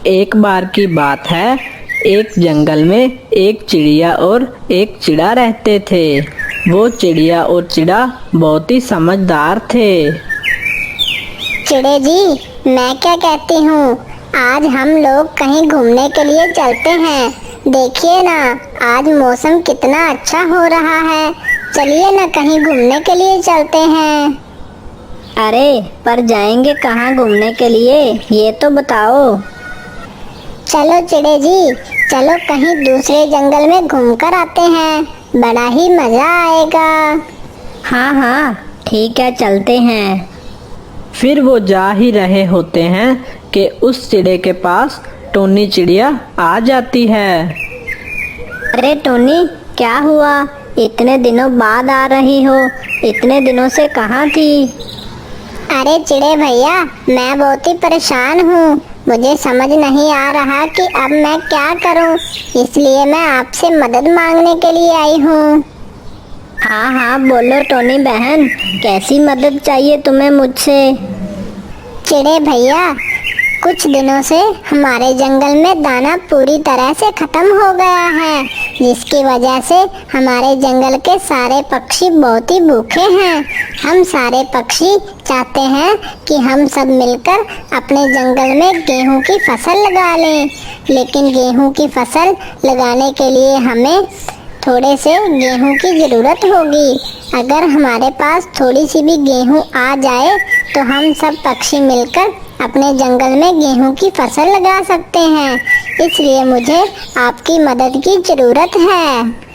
एक बार की बात है, एक जंगल में एक चिड़िया और एक चिड़ा रहते थे। वो चिड़िया और चिड़ा बहुत ही समझदार थे। चिड़े जी, मैं क्या कहती हूँ, आज हम लोग कहीं घूमने के लिए चलते हैं। देखिए ना, आज मौसम कितना अच्छा हो रहा है। चलिए ना, कहीं घूमने के लिए चलते हैं। अरे पर जाएंगे कहाँ घूमने के लिए, ये तो बताओ। चलो चिड़े जी, चलो कहीं दूसरे जंगल में घूमकर आते हैं, बड़ा ही मजा आएगा। हाँ हाँ ठीक है, चलते हैं। फिर वो जा ही रहे होते हैं कि उस चिड़े के पास टोनी चिड़िया आ जाती है। अरे टोनी, क्या हुआ? इतने दिनों बाद आ रही हो, इतने दिनों से कहाँ थी? अरे चिड़े भैया, मैं बहुत ही परेशान हूँ। मुझे समझ नहीं आ रहा कि अब मैं क्या करूँ, इसलिए मैं आपसे मदद मांगने के लिए आई हूँ। हाँ हाँ बोलो टोनी बहन, कैसी मदद चाहिए तुम्हें मुझसे? चिड़े भैया, कुछ दिनों से हमारे जंगल में दाना पूरी तरह से खत्म हो गया है, जिसकी वजह से हमारे जंगल के सारे पक्षी बहुत ही भूखे हैं। हम सारे पक्षी चाहते हैं कि हम सब मिलकर अपने जंगल में गेहूं की फसल लगा लें, लेकिन गेहूं की फसल लगाने के लिए हमें थोड़े से गेहूं की ज़रूरत होगी। अगर हमारे पास थोड़ी सी भी गेहूं आ जाए तो हम सब पक्षी मिलकर अपने जंगल में गेहूं की फसल लगा सकते हैं। इसलिए मुझे आपकी मदद की ज़रूरत है।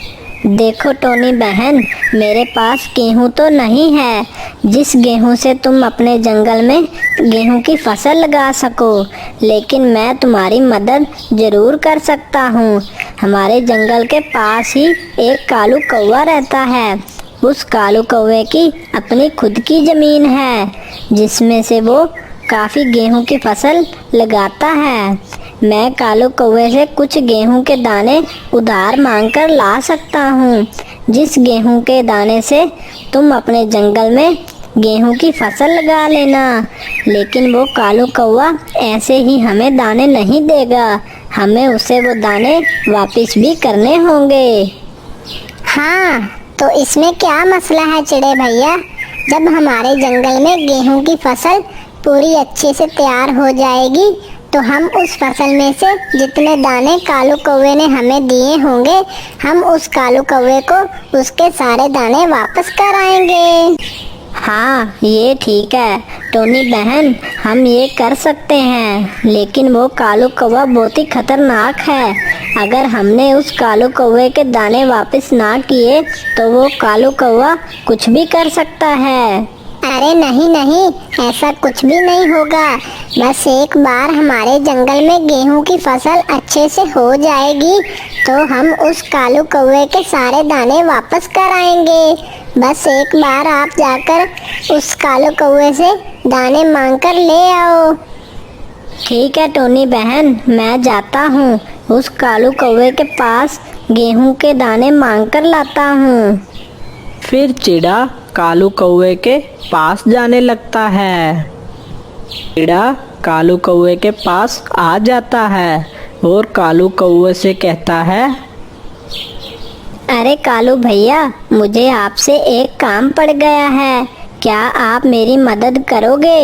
देखो टोनी बहन, मेरे पास गेहूं तो नहीं है जिस गेहूं से तुम अपने जंगल में गेहूं की फसल लगा सको, लेकिन मैं तुम्हारी मदद ज़रूर कर सकता हूँ। हमारे जंगल के पास ही एक कालू कौवा रहता है। उस कालू कौवे की अपनी खुद की ज़मीन है, जिसमें से वो काफ़ी गेहूं की फसल लगाता है। मैं कालू कौवे से कुछ गेहूं के दाने उधार मांगकर ला सकता हूँ, जिस गेहूं के दाने से तुम अपने जंगल में गेहूं की फसल लगा लेना। लेकिन वो कालू कौवा ऐसे ही हमें दाने नहीं देगा, हमें उसे वो दाने वापस भी करने होंगे। हाँ, तो इसमें क्या मसला है चिड़े भैया? जब हमारे जंगल में गेहूं की फसल पूरी अच्छे से तैयार हो जाएगी तो हम उस फसल में से जितने दाने कालू कौवे ने हमें दिए होंगे, हम उस कालू कौवे को उसके सारे दाने वापस कर आएंगे। हाँ ये ठीक है टोनी बहन, हम ये कर सकते हैं, लेकिन वो कालू कौवा बहुत ही खतरनाक है। अगर हमने उस कालू कौवे के दाने वापस ना किए तो वो कालू कौवा कुछ भी कर सकता है। अरे नहीं नहीं, ऐसा कुछ भी नहीं होगा। बस एक बार हमारे जंगल में गेहूं की फसल अच्छे से हो जाएगी तो हम उस कालू कौवे के सारे दाने वापस कर आएंगे। बस एक बार आप जाकर उस कालू कौवे से दाने मांगकर ले आओ। ठीक है टोनी बहन, मैं जाता हूँ, उस कालू कौवे के पास गेहूं के दाने मांगकर लाता हूँ। फिर चिड़ा कालू कौवे के पास जाने लगता है। चिड़ा कालू कौवे के पास आ जाता है और कालू कौवे से कहता है, अरे कालू भैया, मुझे आपसे एक काम पड़ गया है, क्या आप मेरी मदद करोगे?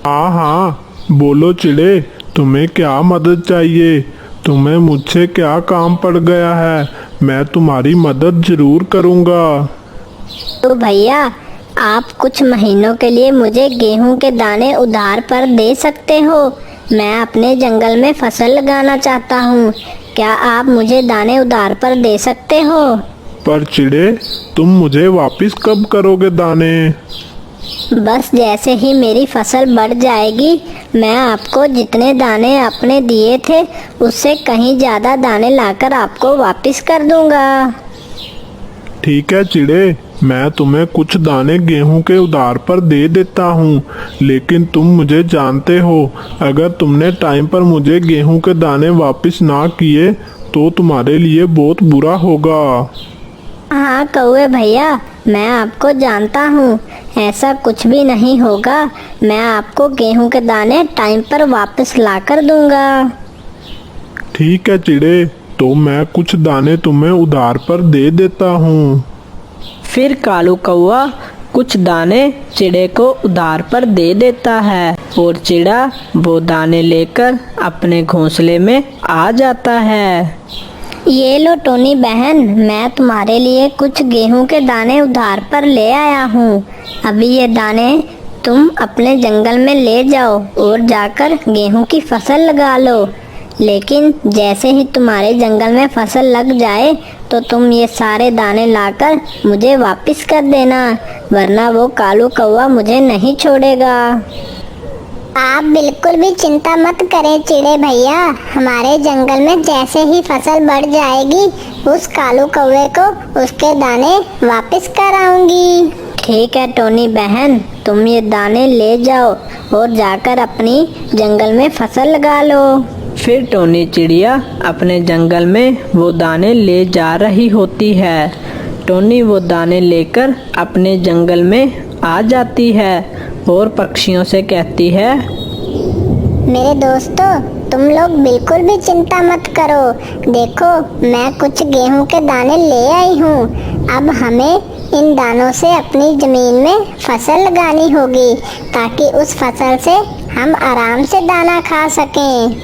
हाँ हाँ बोलो चिड़े, तुम्हें क्या मदद चाहिए? तुम्हें मुझसे क्या काम पड़ गया है? मैं तुम्हारी मदद जरूर करूँगा। तो भैया, आप कुछ महीनों के लिए मुझे गेहूं के दाने उधार पर दे सकते हो। मैं अपने जंगल में फसल लगाना चाहता हूँ, क्या आप मुझे दाने उधार पर दे सकते हो? पर चिड़े, तुम मुझे वापस कब करोगे दाने? बस जैसे ही मेरी फसल बढ़ जाएगी, मैं आपको जितने दाने आपने दिए थे उससे कहीं ज़्यादा दाने लाकर आपको वापस कर दूंगा। ठीक है चिड़े, मैं तुम्हें कुछ दाने गेहूं के उधार पर दे देता हूँ, लेकिन तुम मुझे जानते हो, अगर तुमने टाइम पर मुझे गेहूं के दाने वापस ना किए तो तुम्हारे लिए बहुत बुरा होगा। हाँ कौवे भैया, मैं आपको जानता हूँ, ऐसा कुछ भी नहीं होगा। मैं आपको गेहूं के दाने टाइम पर वापस ला कर दूंगा। ठीक है चिड़े, तो मैं कुछ दाने तुम्हें उधार पर दे देता हूँ। फिर कालू कौवा कुछ दाने चिड़े को उधार पर दे देता है और चिड़ा वो दाने लेकर अपने घोंसले में आ जाता है। ये लो टोनी बहन, मैं तुम्हारे लिए कुछ गेहूं के दाने उधार पर ले आया हूँ। अभी ये दाने तुम अपने जंगल में ले जाओ और जाकर गेहूं की फसल लगा लो। लेकिन जैसे ही तुम्हारे जंगल में फसल लग जाए तो तुम ये सारे दाने लाकर मुझे वापस कर देना, वरना वो कालू कौवा मुझे नहीं छोड़ेगा। आप बिल्कुल भी चिंता मत करें चिड़े भैया, हमारे जंगल में जैसे ही फसल बढ़ जाएगी उस कालू कौवे को उसके दाने वापस कर आऊंगी। ठीक है टोनी बहन, तुम ये दाने ले जाओ और जाकर अपनी जंगल में फसल लगा लो। फिर टोनी चिड़िया अपने जंगल में वो दाने ले जा रही होती है। टोनी वो दाने लेकर अपने जंगल में आ जाती है और पक्षियों से कहती है, मेरे दोस्तों, तुम लोग बिल्कुल भी चिंता मत करो। देखो, मैं कुछ गेहूं के दाने ले आई हूँ। अब हमें इन दानों से अपनी जमीन में फसल लगानी होगी ताकि उस फसल से हम आराम से दाना खा सकें।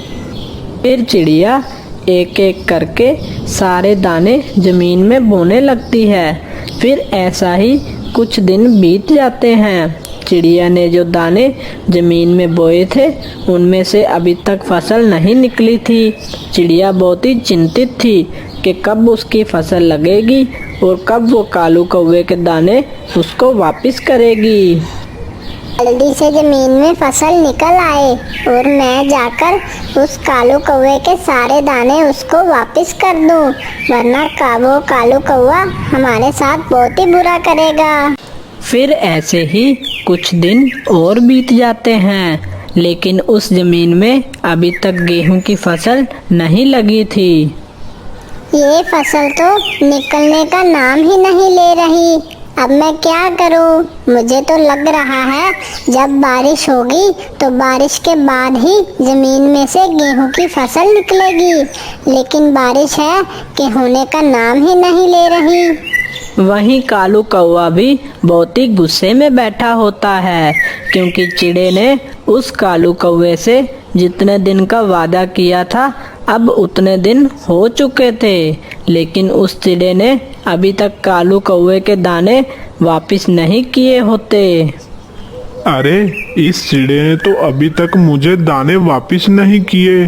फिर चिड़िया एक एक करके सारे दाने जमीन में बोने लगती है। फिर ऐसा ही कुछ दिन बीत जाते हैं। चिड़िया ने जो दाने जमीन में बोए थे उनमें से अभी तक फसल नहीं निकली थी। चिड़िया बहुत ही चिंतित थी कि कब उसकी फसल लगेगी और कब वो कालू कौवे के दाने उसको वापस करेगी। जल्दी से जमीन में फसल निकल आए और मैं जाकर उस कालू कौवे के सारे दाने उसको वापस कर दूं, वरना वो कालू कौवा हमारे साथ बहुत ही बुरा करेगा। फिर ऐसे ही कुछ दिन और बीत जाते हैं, लेकिन उस जमीन में अभी तक गेहूं की फसल नहीं लगी थी। ये फसल तो निकलने का नाम ही नहीं ले रही। अब मैं क्या करूं? मुझे तो लग रहा है जब बारिश होगी तो बारिश के बाद ही जमीन में से गेहूं की फसल निकलेगी, लेकिन बारिश है कि होने का नाम ही नहीं ले रही। वहीं कालू कौवा भी बहुत ही गुस्से में बैठा होता है, क्योंकि चिड़े ने उस कालू कौवे से जितने दिन का वादा किया था अब उतने दिन हो चुके थे, लेकिन उस चिड़े ने अभी तक कालू कौवे के दाने वापस नहीं किए होते। अरे, इस चिड़े ने तो अभी तक मुझे दाने वापस नहीं किए,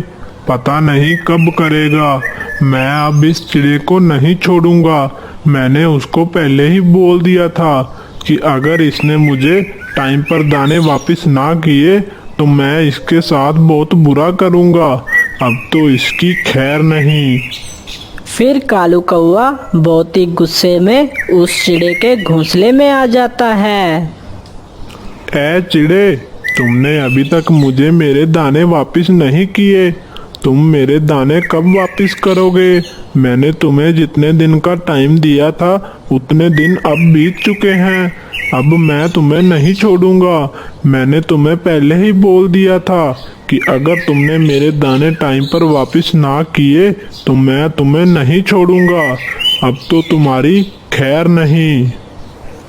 पता नहीं कब करेगा। मैं अब इस चिड़े को नहीं छोड़ूंगा। मैंने उसको पहले ही बोल दिया था कि अगर इसने मुझे टाइम पर दाने वापस ना किए तो मैं इसके साथ बहुत बुरा करूंगा। अब तो इसकी खैर नहीं। फिर कालू कौवा बहुत ही गुस्से में उस चिड़े के घोंसले में आ जाता है। ऐ चिड़े, तुमने अभी तक मुझे मेरे दाने वापस नहीं किए। तुम मेरे दाने कब वापस करोगे? मैंने तुम्हें जितने दिन का टाइम दिया था उतने दिन अब बीत चुके हैं। अब मैं तुम्हें नहीं छोड़ूंगा। मैंने तुम्हें पहले ही बोल दिया था कि अगर तुमने मेरे दाने टाइम पर वापस ना किए तो मैं तुम्हें नहीं छोड़ूंगा। अब तो तुम्हारी खैर नहीं।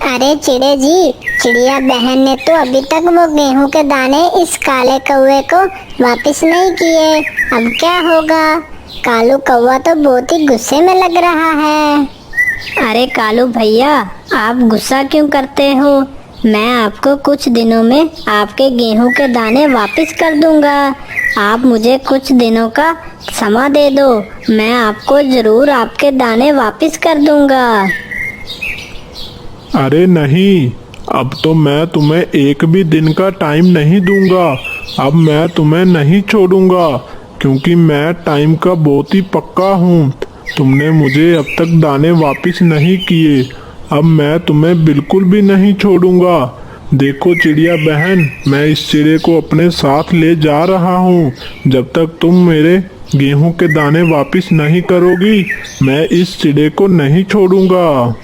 अरे चिड़े जी, चिड़िया बहन ने तो अभी तक वो गेहूं के दाने इस काले कौवे को वापस नहीं किए। अब क्या होगा? कालू कौवा तो बहुत ही गुस्से में लग रहा है। अरे कालू भैया, आप गुस्सा क्यों करते हो? मैं आपको कुछ दिनों में आपके गेहूं के दाने वापस कर दूंगा। आप मुझे कुछ दिनों का समय दे दो, मैं आपको जरूर आपके दाने वापस कर दूंगा। अरे नहीं, अब तो मैं तुम्हें एक भी दिन का टाइम नहीं दूंगा। अब मैं तुम्हें नहीं छोड़ूंगा, क्योंकि मैं टाइम का बहुत ही पक्का हूँ। तुमने मुझे अब तक दाने वापस नहीं किए, अब मैं तुम्हें बिल्कुल भी नहीं छोड़ूंगा। देखो चिड़िया बहन, मैं इस चिड़े को अपने साथ ले जा रहा हूँ। जब तक तुम मेरे गेहूं के दाने वापस नहीं करोगी, मैं इस चिड़े को नहीं छोड़ूंगा।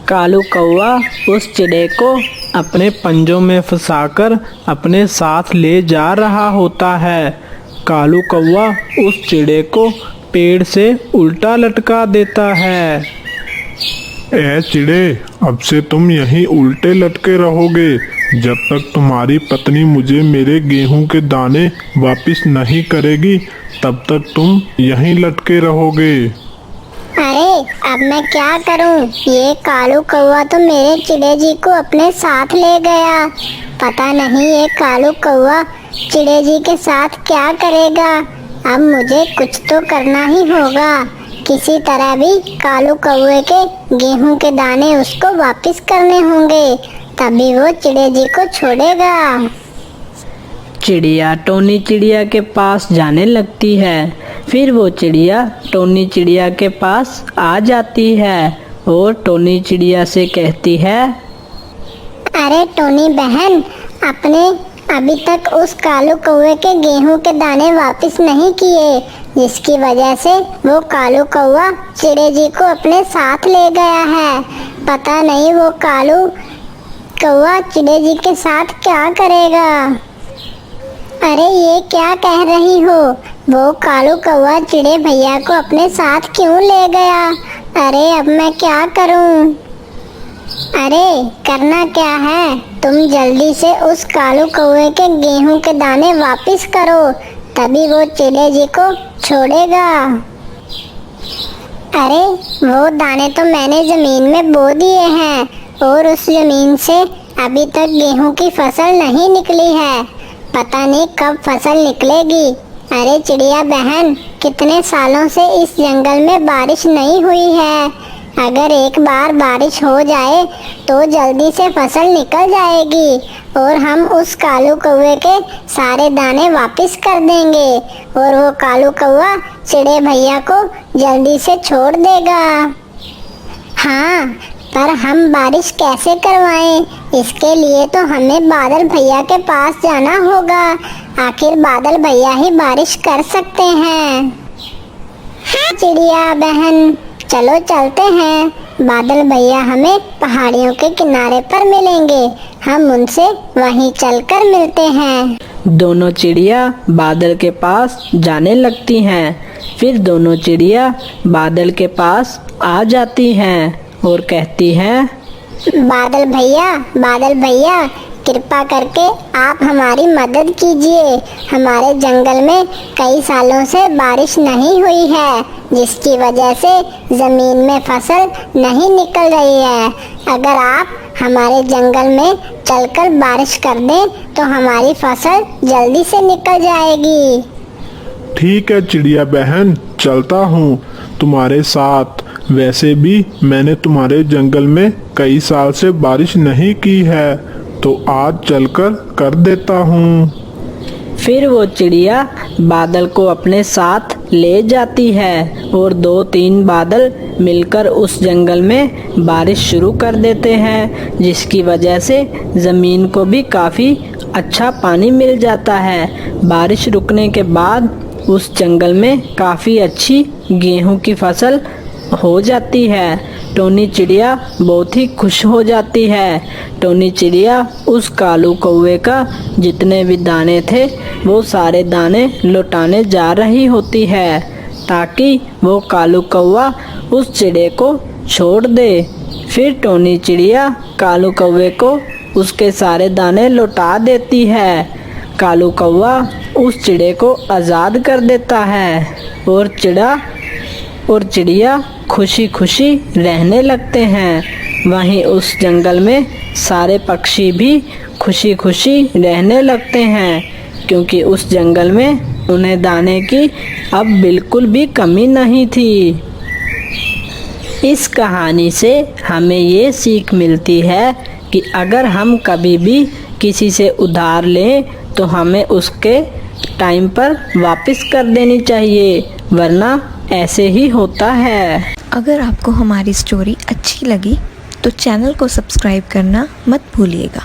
कालू कौवा उस चिड़े को अपने पंजों में फंसाकर अपने साथ ले जा रहा होता है। कालू कौवा उस चिड़े को पेड़ से उल्टा लटका देता है। ए चिड़े, अब से तुम यहीं उल्टे लटके रहोगे जब तक तुम्हारी पत्नी मुझे मेरे गेहूं के दाने वापस नहीं करेगी, तब तक तुम यहीं लटके रहोगे। अरे अब मैं क्या करूं? ये कालू कौवा तो मेरे चिड़े जी को अपने साथ ले गया। पता नहीं ये कालू कौवा चिड़े जी के साथ क्या करेगा। अब मुझे कुछ तो करना ही होगा। किसी तरह भी कालू कौवे के गेहूं के दाने उसको वापस करने होंगे, तभी वो चिड़े जी को छोड़ेगा। चिड़िया टोनी चिड़िया के पास जाने लगती है। फिर वो चिड़िया टोनी चिड़िया के पास आ जाती है और टोनी चिड़िया से कहती है, अरे टोनी बहन, आपने अभी तक उस कालू कौवे के गेहूं के दाने वापस नहीं किए, जिसकी वजह से वो कालू कौवा चिड़े जी को अपने साथ ले गया है। पता नहीं वो कालू कौवा चिड़े जी के साथ क्या करेगा। अरे ये क्या कह रही हो? वो कालू कौवा चिड़े भैया को अपने साथ क्यों ले गया? अरे अब मैं क्या करूं? अरे करना क्या है, तुम जल्दी से उस कालू कौवे के गेहूं के दाने वापस करो, तभी वो चिड़े जी को छोड़ेगा। अरे वो दाने तो मैंने जमीन में बो दिए हैं और उस जमीन से अभी तक गेहूं की फसल नहीं निकली है। पता नहीं कब फसल निकलेगी। अरे चिड़िया बहन, कितने सालों से इस जंगल में बारिश नहीं हुई है। अगर एक बार बारिश हो जाए तो जल्दी से फसल निकल जाएगी और हम उस कालू कौवे के सारे दाने वापस कर देंगे और वो कालू कौवा चिड़े भैया को जल्दी से छोड़ देगा। हाँ, पर हम बारिश कैसे करवाएं? इसके लिए तो हमें बादल भैया के पास जाना होगा। आखिर बादल भैया ही बारिश कर सकते हैं। हाँ चिड़िया बहन, चलो चलते हैं। बादल भैया हमें पहाड़ियों के किनारे पर मिलेंगे, हम उनसे वहीं चलकर मिलते हैं। दोनों चिड़िया बादल के पास जाने लगती हैं। फिर दोनों चिड़िया बादल के पास आ जाती हैं और कहती हैं, बादल भैया, कृपा करके आप हमारी मदद कीजिए। हमारे जंगल में कई सालों से बारिश नहीं हुई है, जिसकी वजह से जमीन में फसल नहीं निकल रही है। अगर आप हमारे जंगल में चलकर बारिश कर दें तो हमारी फसल जल्दी से निकल जाएगी। ठीक है चिड़िया बहन, चलता हूँ तुम्हारे साथ। वैसे भी मैंने तुम्हारे जंगल में कई साल से बारिश नहीं की है, तो आज चलकर कर देता हूँ। फिर वो चिड़िया बादल को अपने साथ ले जाती है और 2-3 बादल मिलकर उस जंगल में बारिश शुरू कर देते हैं, जिसकी वजह से ज़मीन को भी काफ़ी अच्छा पानी मिल जाता है। बारिश रुकने के बाद उस जंगल में काफ़ी अच्छी गेहूं की फसल हो जाती है। टोनी चिड़िया बहुत ही खुश हो जाती है। टोनी चिड़िया उस कालू कौवे का जितने भी दाने थे वो सारे दाने लौटाने जा रही होती है, ताकि वो कालू कौवा उस चिड़े को छोड़ दे। फिर टोनी चिड़िया कालू कौवे को उसके सारे दाने लौटा देती है। कालू कौवा उस चिड़े को आज़ाद कर देता है और चिड़िया खुशी खुशी रहने लगते हैं। वहीं उस जंगल में सारे पक्षी भी खुशी खुशी रहने लगते हैं, क्योंकि उस जंगल में उन्हें दाने की अब बिल्कुल भी कमी नहीं थी। इस कहानी से हमें ये सीख मिलती है कि अगर हम कभी भी किसी से उधार लें तो हमें उसके टाइम पर वापस कर देनी चाहिए, वरना ऐसे ही होता है। अगर आपको हमारी स्टोरी अच्छी लगी तो चैनल को सब्सक्राइब करना मत भूलिएगा।